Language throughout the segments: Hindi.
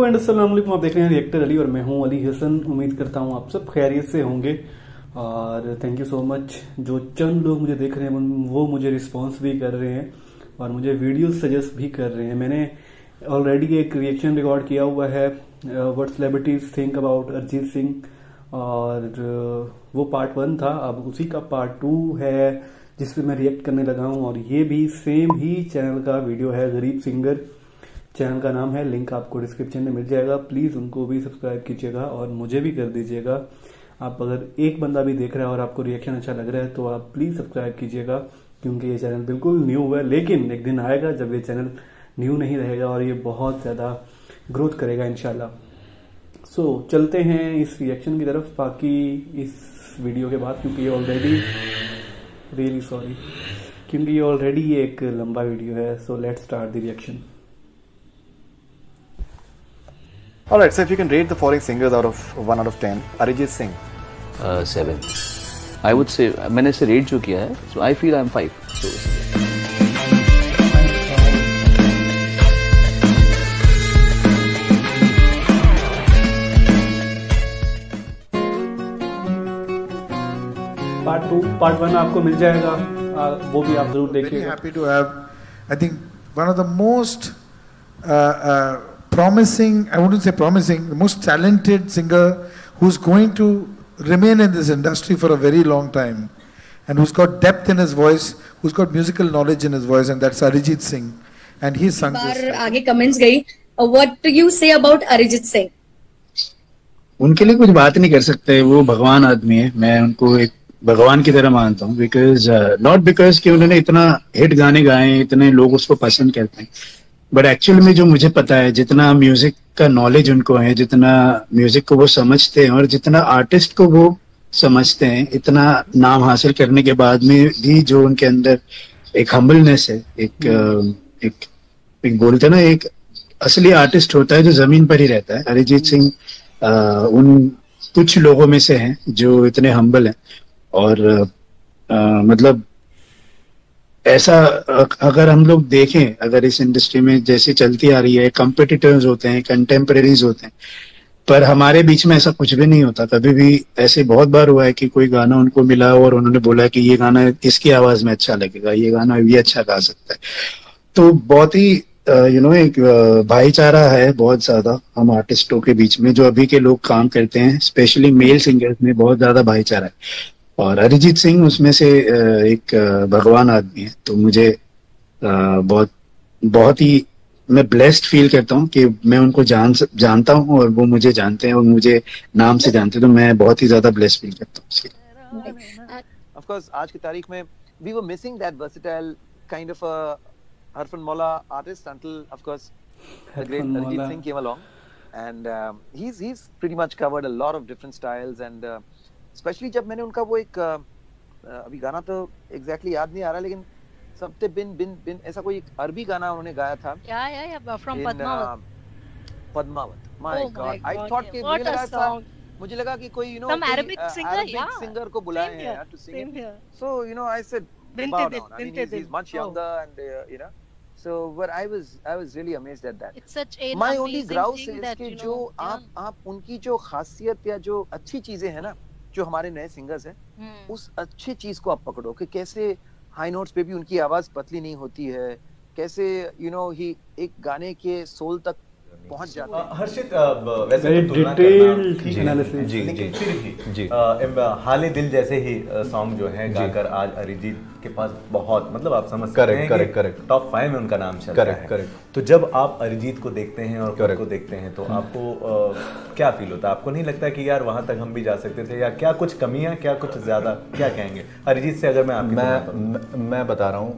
एंड अस्सलाम वालेकुम। आप देख रहे हैं रिएक्टर अली और मैं हूं अली हसन। उम्मीद करता हूं आप सब खैरियत से होंगे और थैंक यू सो मच। जो चंद लोग मुझे देख रहे हैं वो मुझे रिस्पॉन्स भी कर रहे हैं और मुझे वीडियो सजेस्ट भी कर रहे हैं। मैंने ऑलरेडी एक रिएक्शन रिकॉर्ड किया हुआ है what celebrities think about Arijit Singh और वो पार्ट 1 था। अब उसी का पार्ट 2 है जिस पे मैं रिएक्ट करने लगा हूं और ये भी सेम ही चैनल का वीडियो है। गरीब सिंगर चैनल का नाम है, लिंक आपको डिस्क्रिप्शन में मिल जाएगा। प्लीज उनको भी सब्सक्राइब कीजिएगा और मुझे भी कर दीजिएगा। आप अगर एक बंदा भी देख रहा है और आपको रिएक्शन अच्छा लग रहा है तो आप प्लीज सब्सक्राइब कीजिएगा क्योंकि ये चैनल बिल्कुल न्यू है, लेकिन एक दिन आएगा जब ये चैनल न्यू नहीं रहेगा और ये बहुत ज्यादा ग्रोथ करेगा इंशाल्लाह। सो चलते हैं इस रिएक्शन की तरफ बाकी इस वीडियो के बाद, क्योंकि ये ऑलरेडी रियली सॉरी क्योंकि ये ऑलरेडी एक लंबा वीडियो है। So let's start the reaction. Alright, so if you can rate the following singers out of 1 out of 10, Arijit Singh. 7. I would say मैंने इसे रेट जो किया है, so I feel I'm 5. So part 2 part 1 आपको मिल जाएगा, वो भी आप जरूर देखिएगा। Very happy to have, I think, one of the most promising, I wouldn't say promising, the most talented singer who's going to remain in this industry for a very long time and who's got depth in his voice, who's got musical knowledge in his voice, and that's Arijit Singh. And he's sung this. आगे कमेंट्स गई, what do you say about Arijit Singh? उनके लिए कुछ बात नहीं कर सकते, वो भगवान आदमी है। मैं उनको एक भगवान की तरह मानता हूँ बिकॉज नॉट बिकॉज कि उन्होंने इतना हिट गाने गाए, इतने लोग उसको पसंद करते हैं, बट एक्चुअली में जो मुझे पता है, जितना म्यूजिक का नॉलेज उनको है, जितना म्यूजिक को वो समझते हैं और जितना आर्टिस्ट को वो समझते हैं, इतना नाम हासिल करने के बाद में भी जो उनके अंदर एक हम्बलनेस है, एक बोलते ना, एक असली आर्टिस्ट होता है जो जमीन पर ही रहता है। अरिजीत सिंह उन कुछ लोगों में से हैं जो इतने हम्बल हैं और मतलब ऐसा अगर हम लोग देखें, अगर इस इंडस्ट्री में जैसे चलती आ रही है, कॉम्पिटिटर्स होते हैं, कंटेम्परेरीज होते हैं, पर हमारे बीच में ऐसा कुछ भी नहीं होता। कभी भी ऐसे बहुत बार हुआ है कि कोई गाना उनको मिला और उन्होंने बोला कि ये गाना इसकी आवाज में अच्छा लगेगा, ये गाना ये अच्छा गा सकता है। तो बहुत ही एक भाईचारा है बहुत ज्यादा हम आर्टिस्टों के बीच में, जो अभी के लोग काम करते हैं, स्पेशली मेल सिंगर्स में बहुत ज्यादा भाईचारा है और अरिजीत सिंह उसमें से एक भगवान आदमी है। तो मुझे बहुत ही मैं ब्लेस्ड फील करता हूँ कि मैं उनको जानता हूँ और वो मुझे जानते हैं और मुझे नाम से जानते हैं, तो मैं बहुत ही ज्यादा ब्लेस्ड फील करता हूँ। Of course, आज की तारीख में we were missing that versatile kind of a Harfan artist until, of course, the great Arijit Singh came along, and he's pretty much covered a lot of different styles and specially जब मैंने उनका वो एक अभी गाना तो एग्जैक्टली याद नहीं आ रहा, लेकिन सबते बिन ऐसा कोई एक अरबी गाना उन्होंने गाया था। From Padmaavat. My god, I thought कि मुझे लगा कि कोई अरबिक सिंगर को बुलाए हैं to sing. So I said he's much younger and so but I was really amazed at that. It's such a my only grouse is कि जो आप उनकी जो खासियत या जो अच्छी चीजें हैं ना, जो हमारे नए सिंगर्स हैं, उस अच्छी चीज को आप पकड़ो कि कैसे हाई नोट्स पे भी उनकी आवाज पतली नहीं होती है, कैसे ही एक गाने के सोल तक पहुंच जाता है। हर्षित, वैसे तो डिटेल्ड एनालिसिस, लेकिन फिर भी हाले दिल जैसे ही सॉन्ग जो है गाकर आज अरिजीत के पास बहुत, मतलब आप समझ सकते हैं, करेक्ट टॉप 5 में उनका नाम चल रहा है। करेक्ट। तो जब आप अरिजीत को देखते हैं और खुद को देखते हैं तो आपको क्या फील होता है? आपको नहीं लगता कि यार वहां तक हम भी जा सकते थे, या क्या कुछ कमियां, क्या कुछ ज्यादा, क्या कहेंगे अरिजीत से? अगर मैं बता रहा हूँ,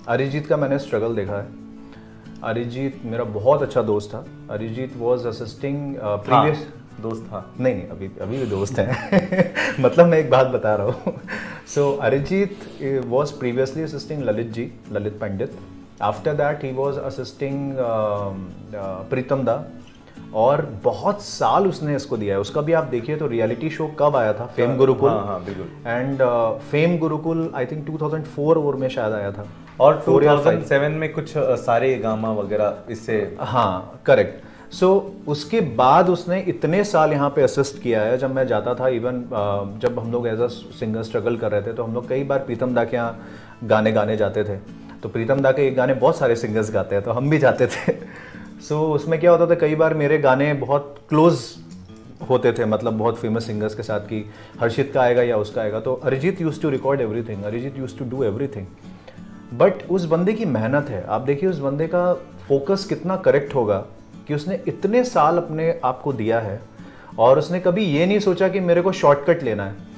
अरिजीत का मैंने स्ट्रगल देखा है। अरिजीत मेरा बहुत अच्छा दोस्त था। अरिजीत वाज असिस्टिंग प्रीवियस दोस्त था, नहीं अभी भी दोस्त हैं मतलब मैं एक बात बता रहा हूँ। So Arijit was previously assisting Lalit Pandit. After that he was assisting Pritam da और बहुत साल उसने इसको दिया है। उसका भी आप देखिए तो रियलिटी शो कब आया था, फेम गुरुकुल। हाँ, बिल्कुल। And fame Gurukul I think 2004 में शायद आया था, और 2007 में कुछ सारे गामा वगैरह इससे, हाँ करेक्ट। उसके बाद उसने इतने साल यहाँ पे असिस्ट किया है। जब मैं जाता था, इवन जब हम लोग एज अ सिंगर स्ट्रगल कर रहे थे, तो हम लोग कई बार प्रीतम दा के यहाँ गाने गाने जाते थे। तो प्रीतम दा के एक गाने बहुत सारे सिंगर्स गाते हैं, तो हम भी जाते थे। उसमें क्या होता था, कई बार मेरे गाने बहुत क्लोज होते थे, मतलब बहुत फेमस सिंगर्स के साथ, कि हर्षित का आएगा या उसका आएगा। तो Arijit used to record everything, Arijit used to do everything. But उस बंदे की मेहनत है, आप देखिए उस बंदे का फोकस कितना करेक्ट होगा कि उसने इतने साल अपने आप को दिया है, और उसने कभी ये नहीं सोचा कि मेरे को शॉर्टकट लेना है।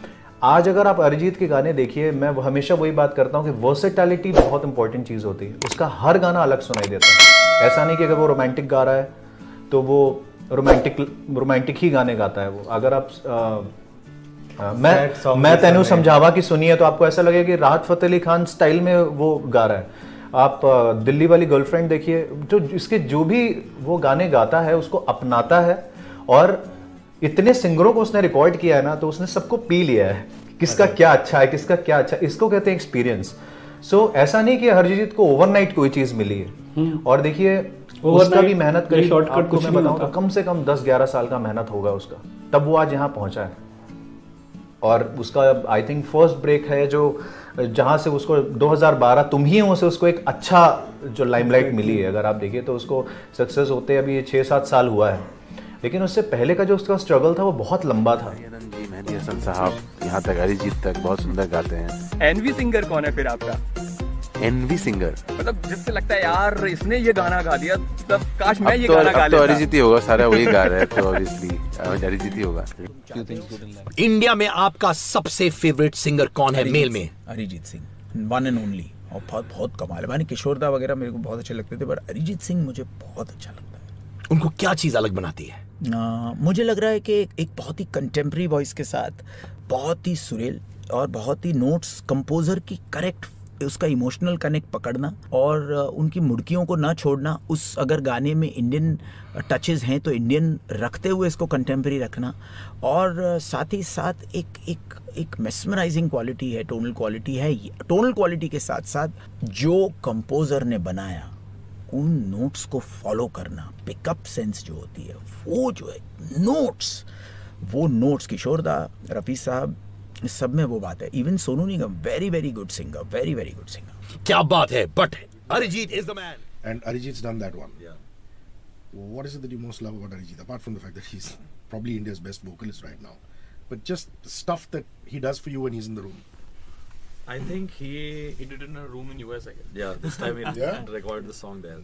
आज अगर आप अरिजीत के गाने देखिए, मैं हमेशा वही बात करता हूँ कि वर्सेटैलिटी बहुत इंपॉर्टेंट चीज़ होती है। उसका हर गाना अलग सुनाई देता है। ऐसा नहीं कि अगर वो रोमांटिक गा रहा है तो वो रोमांटिक ही गाने गाता है वो। अगर आप मैं तेनू समझावा की सुनिए तो आपको ऐसा लगेगा कि राहत फतेह अली खान स्टाइल में वो गा रहा है। आप दिल्ली वाली गर्लफ्रेंड देखिए, जो इसके जो भी वो गाने गाता है उसको अपनाता है, और इतने सिंगरों को उसने रिकॉर्ड किया है ना, तो उसने सबको पी लिया है, किसका क्या अच्छा है, किसका क्या अच्छा है। इसको कहते हैं एक्सपीरियंस। ऐसा नहीं कि हरजीत को ओवरनाइट कोई चीज मिली है। और देखिए उसका भी मेहनत करी, आपको मैं बताऊं तो कम से कम 10-11 साल का मेहनत होगा उसका, तब वो आज यहाँ पहुंचा है। और उसका आई थिंक फर्स्ट ब्रेक है जो जहां से उसको 2012 तुम ही हो से उसको एक अच्छा जो लाइमलाइट मिली है। अगर आप देखिए तो उसको सक्सेस होते अभी 6-7 साल हुआ है, लेकिन उससे पहले का जो उसका स्ट्रगल था वो बहुत लंबा था। मेहदी हसन साहब यहाँ तक अरिजीत तक बहुत सुंदर गाते हैं। एनवी सिंगर कौन है फिर आपका? एनवी सिंगर मतलब जिससे लगता है यार इसने ये गाना गा दिया, तब काश मैं ये गाना गा लेता। तो अरिजीत ही होगा, सारा वही गा रहा है, तो ऑब्वियसली अरिजीत ही होगा। इंडिया में आपका सबसे फेवरेट सिंगर कौन है मेल में? Arijit Singh, one and only. और बहुत कमाल है। मैंने किशोरदा वगैरह मेरे को बहुत अच्छे लगते थे, पर अरिजीत सिंह मुझे बहुत अच्छा लगता है। उनको क्या चीज अलग बनाती है? मुझे लग रहा है कि एक बहुत ही कंटेम्प्रेरी वॉइस के साथ बहुत ही सुरेल और बहुत ही नोट्स, कंपोजर की करेक्ट उसका इमोशनल कनेक्ट पकड़ना, और उनकी मुड़कियों को ना छोड़ना। उस अगर गाने में इंडियन टचेस हैं तो इंडियन रखते हुए इसको कंटेम्प्रेरी रखना, और साथ ही साथ एक मेस्मराइजिंग क्वालिटी है, टोनल क्वालिटी है। टोनल क्वालिटी के साथ साथ जो कंपोजर ने बनाया उन नोट्स को फॉलो करना, पिकअप सेंस जो होती है, वो जो है नोट्स किशोरदा, रफ़ी साहब, सब में वो बात है। Even Sonu Nigam, very very good singer, very very good singer. क्या बात है। But Arijit is the man, and Arijit's done that one. Yeah. What is it that you most love about Arijit, apart from the fact that he's probably India's best vocalist right now, but just the stuff that he does for you when he's in the room? I think he did it in a room in US, I guess. Yeah, this time he recorded the song there,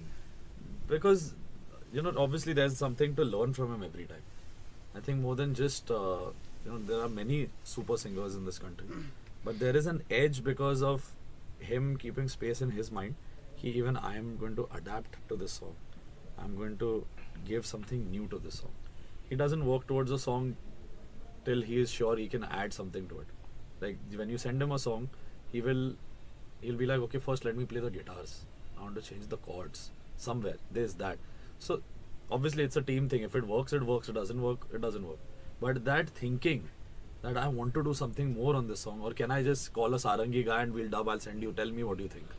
because obviously there's something to learn from him every time. I think more than just there are many super singers in this country, but there is an edge because of him keeping space in his mind. I am going to adapt to this song. I'm going to give something new to this song. He doesn't work towards a song till he is sure he can add something to it. Like when you send him a song, he'll be like, okay, first let me play the guitars. I want to change the chords somewhere. There's that. So obviously it's a team thing. If it works, it works. It doesn't work, it doesn't work. But that thinking that I want to do something more on this song, or can I just call a Sarangi guy and we'll dub, I'll send you, tell me what do you think.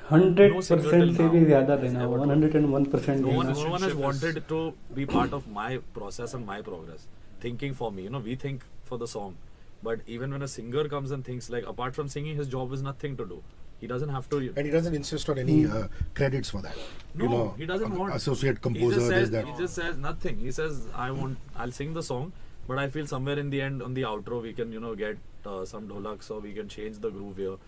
100% से भी ज़्यादा देना, 101%. No one has wanted to be part of my process and my progress, thinking for me. We think for the song, but even when a singer comes and thinks, like, apart from singing, his job is nothing to do. He doesn't have to. And he doesn't insist on any credits for that. No, he doesn't want associate composer. He just says nothing. He says, I'll sing the song, but I feel somewhere in the end, on the outro, we can get some dholak, so we can change the groove here.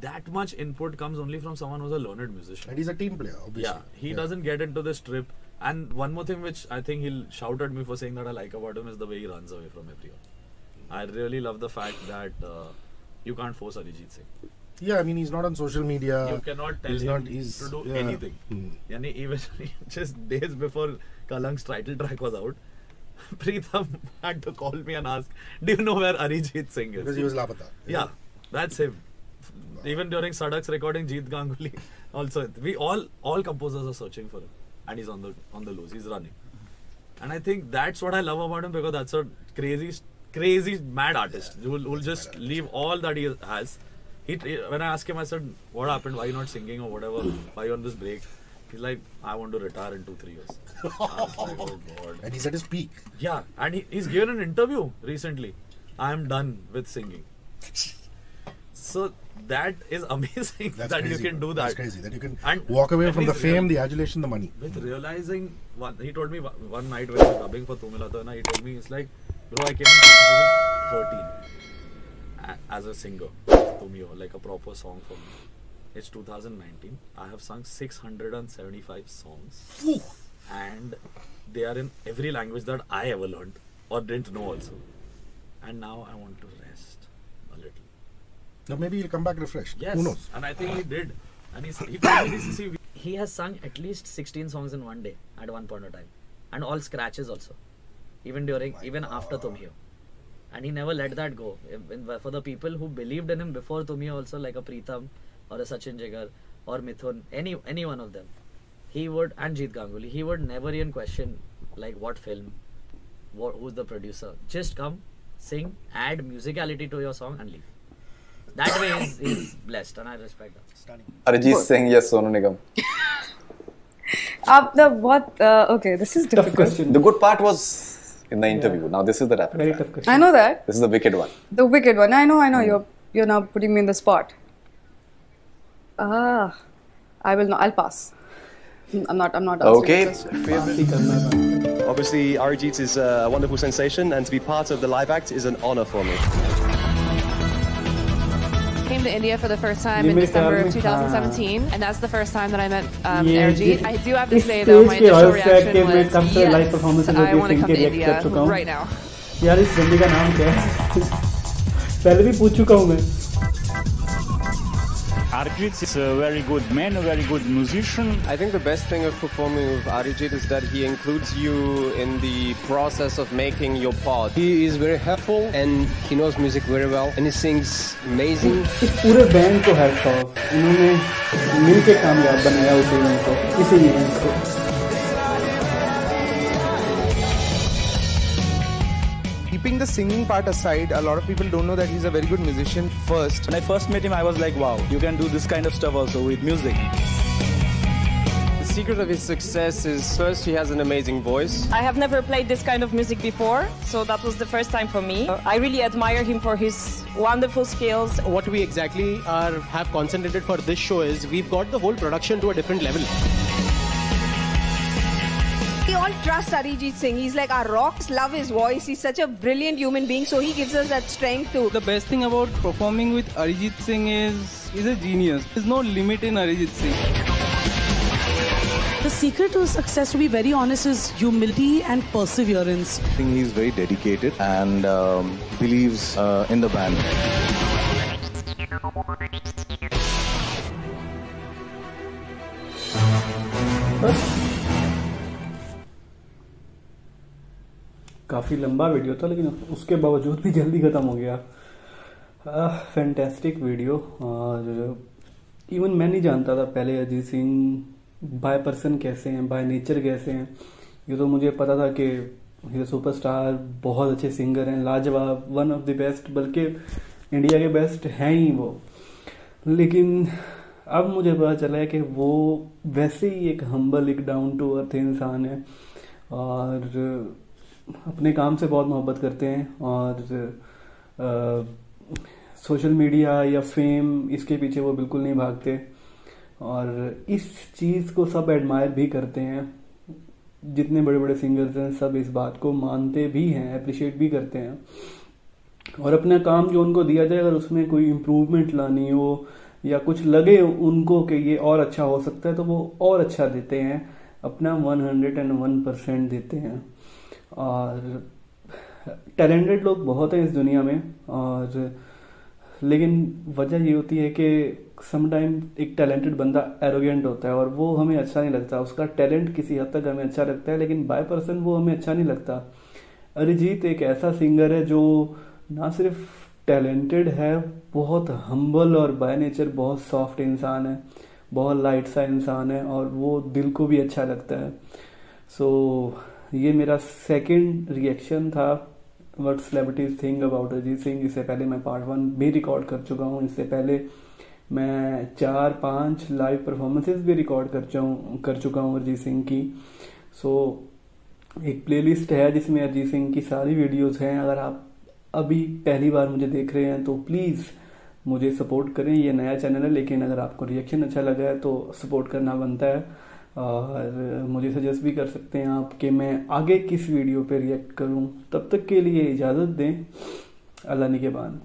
That much input comes only from someone who's a learned musician. And he's a team player, obviously. Yeah, he doesn't get into this trip. And one more thing which I think he'll shout at me for saying that I like about him is the way he runs away from everyone. I really love the fact that you can't force Arijit Singh. Yeah, I mean, he's not on social media. You cannot tell him to do anything. Yani even just days before Kalank's title track was out, Preetham had to call me and ask, do you know where Arijit Singh is? Because he was Lapata. Yeah, that's him. Even during Sadak's recording, Jeet Ganguly also, we all composers are searching for him, and he's on the loose. He's running, and I think that's what I love about him, because that's a crazy mad artist who'll just leave all that he has. When I asked him, I said, "What happened? Why are you not singing or whatever? Why are you on this break?" He's like, I want to retire in 2-3 years. I was like, oh God. And he's at his peak. Yeah, and he's given an interview recently. I am done with singing. So that is amazing. That's that crazy, you can do that. That's crazy. That you can and walk away from the he's fame, the adulation, the money. With realizing, he told me one night when I was dubbing for Tu Mila To Na, he told me, it's like, bro, I came in 2013 as a singer, Tumio, like a proper song for me. It's 2019. I have sung 675 songs. And they are in every language that I ever learned or didn't know also. And now I want to rest a little. Now maybe he'll come back refreshed. Yes. Who knows? And I think he did. And he told me this. He has sung at least 16 songs in one day at one point of time. And all scratches also. Even after Tumio. And he never let that go. For the people who believed in him before Tumio also, like a Pritham or a Sachin Jigar or Mithun, any one of them, he would, and Jeet Ganguly, he would never even question like what film, who's the producer. Just come, sing, add musicality to your song and leave. That way is blessed, and I respect that. Stunning. Arijit Singh, yes, Sonu Nigam. Okay, this is difficult. Tough question. The good part was in the interview. Now this is the rapid Very fire. tough question. I know that. This is the wicked one. The wicked one. I know. You're now putting me in the spot. I will not. I'll pass. I'm not answering. Okay. Obviously, Arijit is a wonderful sensation, and to be part of the live act is an honor for me. Came to India for the first time in December of 2017, and that's the first time that I met Arijit. I do have to say though, my initial reaction was, yes, I want to come to India right now. यार इस बंदे का नाम क्या है? पहले भी पूछ चुका हूँ मैं. Arijit is a very good man, a very good musician. I think the best thing of performing with Arijit is that he includes you in the process of making your part. He is very helpful and he knows music very well and he sings amazing. इस पूरे बैंड को हैट्स ऑफ. इन्होंने मिलके कामयाब बनाया उस इवेंट को, इस इवेंट को. Keeping the singing part aside, a lot of people don't know that he's a very good musician first. When I first met him, I was like, wow, you can do this kind of stuff also with music. The secret of his success is first, he has an amazing voice. I have never played this kind of music before, so that was the first time for me. I really admire him for his wonderful skills. What we exactly have concentrated for this show is we've got the whole production to a different level. We all trust Arijit Singh. He's like our rocks, love his voice. He's such a brilliant human being, so he gives us that strength too. The best thing about performing with Arijit Singh is he's a genius. There's no limit in Arijit Singh. The secret to success, to be very honest, is humility and perseverance. I think he's very dedicated and believes in the band. काफ़ी लंबा वीडियो था, लेकिन उसके बावजूद भी जल्दी ख़त्म हो गया. Fantastic video. इवन मैं नहीं जानता था पहले अरिजीत सिंह बाय पर्सन कैसे हैं, बाय नेचर कैसे हैं. ये तो मुझे पता था कि ये सुपरस्टार, बहुत अच्छे सिंगर हैं, लाजवाब, वन ऑफ द बेस्ट, बल्कि इंडिया के बेस्ट हैं ही वो. लेकिन अब मुझे पता चला है कि वो वैसे ही एक हम्बल, एक डाउन टू अर्थ इंसान है और अपने काम से बहुत मोहब्बत करते हैं. और सोशल मीडिया या फेम, इसके पीछे वो बिल्कुल नहीं भागते और इस चीज़ को सब एडमायर भी करते हैं. जितने बड़े बड़े सिंगर्स हैं सब इस बात को मानते भी हैं, अप्रिशिएट भी करते हैं. और अपना काम जो उनको दिया जाए, अगर उसमें कोई इम्प्रूवमेंट लानी हो या कुछ लगे उनको कि ये और अच्छा हो सकता है, तो वो और अच्छा देते हैं, अपना 101% देते हैं. और टैलेंटेड लोग बहुत हैं इस दुनिया में, और लेकिन वजह ये होती है कि समटाइम एक टैलेंटेड बंदा एरोगेंट होता है और वो हमें अच्छा नहीं लगता. उसका टैलेंट किसी हद तक हमें अच्छा लगता है, लेकिन बाय पर्सन वो हमें अच्छा नहीं लगता. अरिजीत एक ऐसा सिंगर है जो ना सिर्फ टैलेंटेड है, बहुत हम्बल और बाय नेचर बहुत सॉफ्ट इंसान है, बहुत लाइट सा इंसान है और वो दिल को भी अच्छा लगता है. सो ये मेरा सेकंड रिएक्शन था what celebrities think about Arijit Singh. इससे पहले मैं पार्ट 1 भी रिकॉर्ड कर चुका हूँ. इससे पहले मैं 4-5 लाइव परफॉर्मेंसेस भी रिकॉर्ड कर चुका हूँ अरिजीत सिंह की। सो एक प्लेलिस्ट है जिसमें अरिजीत सिंह की सारी वीडियोस हैं। अगर आप अभी पहली बार मुझे देख रहे हैं तो प्लीज़ मुझे सपोर्ट करें। ये नया चैनल है, लेकिन अगर आपको रिएक्शन अच्छा लगा है तो सपोर्ट करना बनता है। और मुझे सजेस्ट भी कर सकते हैं आप कि मैं आगे किस वीडियो पे रिएक्ट करूं। तब तक के लिए इजाज़त दें। अल्लाह निगहबान।